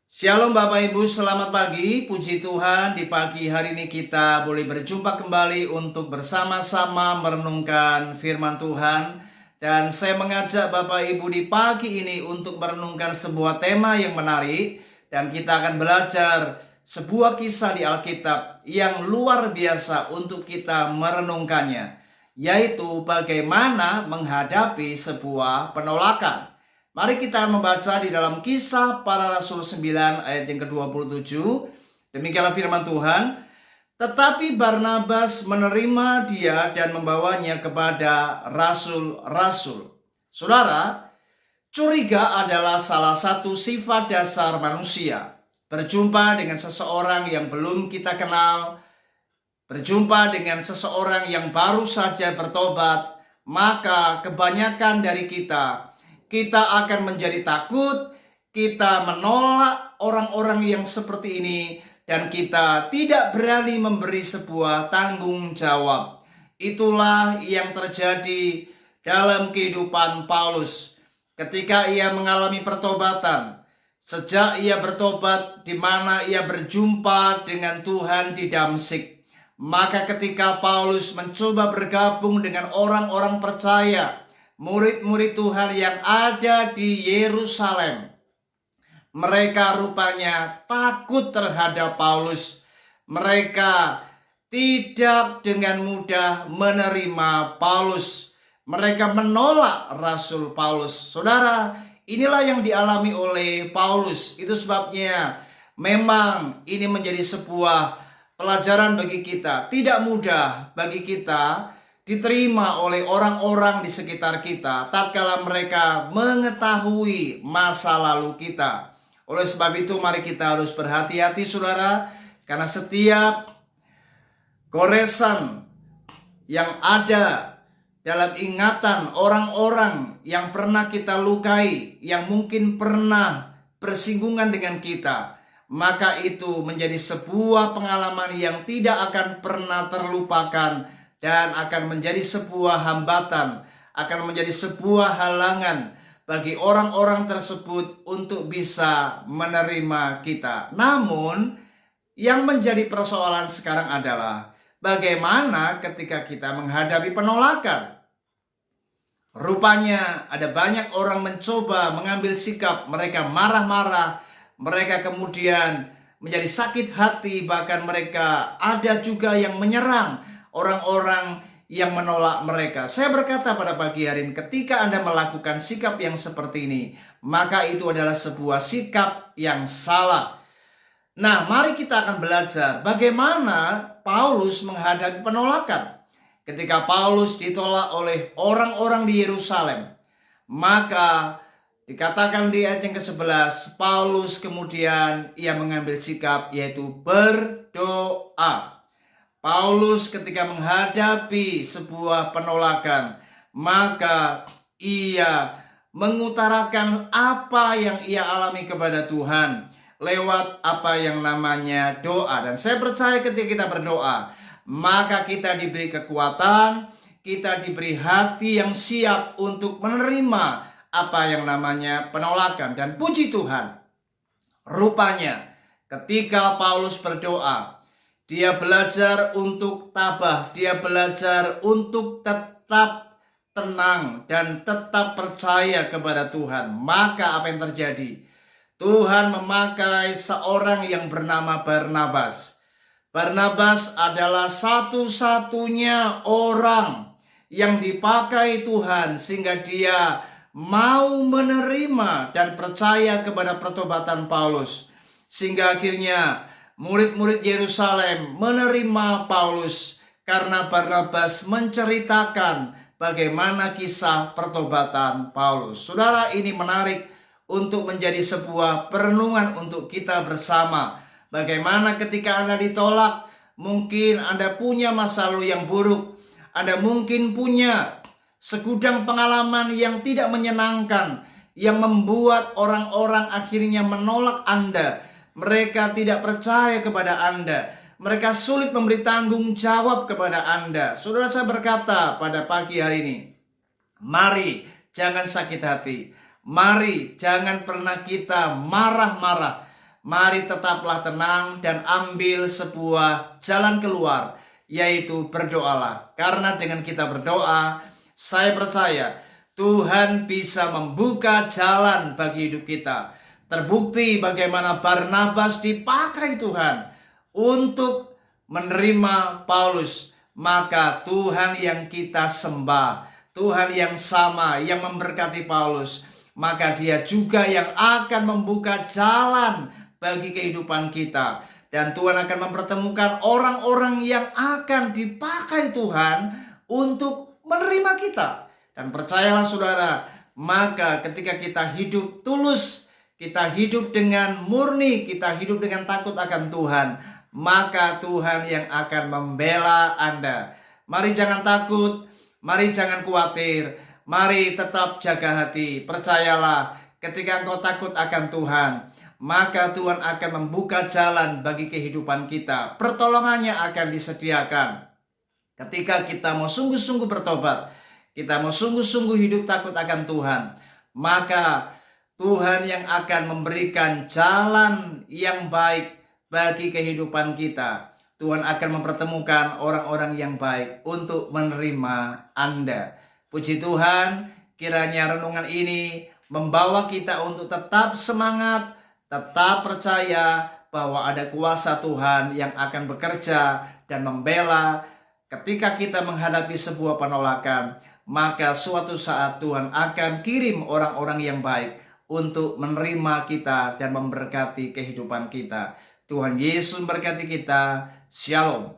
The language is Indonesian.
Shalom Bapak Ibu, selamat pagi. Puji Tuhan, di pagi hari ini kita boleh berjumpa kembali untuk bersama-sama merenungkan firman Tuhan. Dan saya mengajak Bapak Ibu di pagi ini untuk merenungkan sebuah tema yang menarik. Dan kita akan belajar sebuah kisah di Alkitab yang luar biasa untuk kita merenungkannya, yaitu bagaimana menghadapi sebuah penolakan. Mari kita membaca di dalam Kisah Para Rasul 9 ayat yang ke-27. Demikianlah firman Tuhan. Tetapi Barnabas menerima dia dan membawanya kepada rasul-rasul. Saudara, curiga adalah salah satu sifat dasar manusia. Berjumpa dengan seseorang yang belum kita kenal, berjumpa dengan seseorang yang baru saja bertobat, maka kebanyakan dari kita akan menjadi takut, kita menolak orang-orang yang seperti ini, dan kita tidak berani memberi sebuah tanggung jawab. Itulah yang terjadi dalam kehidupan Paulus ketika ia mengalami pertobatan. Sejak ia bertobat, di mana ia berjumpa dengan Tuhan di Damsyik, maka ketika Paulus mencoba bergabung dengan orang-orang percaya, murid-murid Tuhan yang ada di Yerusalem, mereka rupanya takut terhadap Paulus. Mereka tidak dengan mudah menerima Paulus. Mereka menolak Rasul Paulus. Saudara, inilah yang dialami oleh Paulus. Itu sebabnya memang ini menjadi sebuah pelajaran bagi kita. Tidak mudah bagi kita diterima oleh orang-orang di sekitar kita tatkala mereka mengetahui masa lalu kita. Oleh sebab itu mari kita harus berhati-hati saudara, karena setiap goresan yang ada dalam ingatan orang-orang yang pernah kita lukai, yang mungkin pernah bersinggungan dengan kita, maka itu menjadi sebuah pengalaman yang tidak akan pernah terlupakan dan akan menjadi sebuah hambatan, akan menjadi sebuah halangan bagi orang-orang tersebut untuk bisa menerima kita. Namun, yang menjadi persoalan sekarang adalah bagaimana ketika kita menghadapi penolakan. Rupanya ada banyak orang mencoba mengambil sikap, mereka marah-marah, mereka kemudian menjadi sakit hati, bahkan mereka ada juga yang menyerang orang-orang yang menolak mereka. Saya berkata pada pagi hari ini, ketika Anda melakukan sikap yang seperti ini, maka itu adalah sebuah sikap yang salah. Nah, mari kita akan belajar bagaimana Paulus menghadapi penolakan. Ketika Paulus ditolak oleh orang-orang di Yerusalem, maka dikatakan di ayat yang ke-11, Paulus kemudian ia mengambil sikap, yaitu berdoa. Paulus ketika menghadapi sebuah penolakan, maka ia mengutarakan apa yang ia alami kepada Tuhan lewat apa yang namanya doa. Dan saya percaya ketika kita berdoa, maka kita diberi kekuatan, kita diberi hati yang siap untuk menerima apa yang namanya penolakan. Dan puji Tuhan, rupanya ketika Paulus berdoa, dia belajar untuk tabah, dia belajar untuk tetap tenang dan tetap percaya kepada Tuhan. Maka apa yang terjadi? Tuhan memakai seorang yang bernama Barnabas. Barnabas adalah satu-satunya orang yang dipakai Tuhan sehingga dia mau menerima dan percaya kepada pertobatan Paulus. Sehingga akhirnya murid-murid Yerusalem menerima Paulus karena Barnabas menceritakan bagaimana kisah pertobatan Paulus. Saudara, ini menarik untuk menjadi sebuah perenungan untuk kita bersama. Bagaimana ketika Anda ditolak, mungkin Anda punya masa lalu yang buruk, Anda mungkin punya segudang pengalaman yang tidak menyenangkan, yang membuat orang-orang akhirnya menolak Anda. Mereka tidak percaya kepada Anda. Mereka sulit memberi tanggung jawab kepada Anda. Saudara, saya berkata pada pagi hari ini, mari jangan sakit hati. Mari jangan pernah kita marah-marah. mari tetaplah tenang dan ambil sebuah jalan keluar, yaitu berdoalah. Karena dengan kita berdoa, saya percaya Tuhan bisa membuka jalan bagi hidup kita. Terbukti bagaimana Barnabas dipakai Tuhan untuk menerima Paulus. Maka Tuhan yang kita sembah, Tuhan yang sama yang memberkati Paulus, maka dia juga yang akan membuka jalan bagi kehidupan kita. Dan Tuhan akan mempertemukan orang-orang yang akan dipakai Tuhan untuk menerima kita. Dan percayalah saudara, maka ketika kita hidup tulus, kita hidup dengan murni, kita hidup dengan takut akan Tuhan, maka Tuhan yang akan membela Anda. Mari jangan takut, mari jangan khawatir, mari tetap jaga hati. Percayalah, ketika engkau takut akan Tuhan, maka Tuhan akan membuka jalan bagi kehidupan kita. Pertolongannya akan disediakan. Ketika kita mau sungguh-sungguh bertobat, kita mau sungguh-sungguh hidup takut akan Tuhan, maka Tuhan yang akan memberikan jalan yang baik bagi kehidupan kita. Tuhan akan mempertemukan orang-orang yang baik untuk menerima Anda. Puji Tuhan, kiranya renungan ini membawa kita untuk tetap semangat, tetap percaya bahwa ada kuasa Tuhan yang akan bekerja dan membela. Ketika kita menghadapi sebuah penolakan, maka suatu saat Tuhan akan kirim orang-orang yang baik untuk menerima kita dan memberkati kehidupan kita. Tuhan Yesus memberkati kita. Shalom.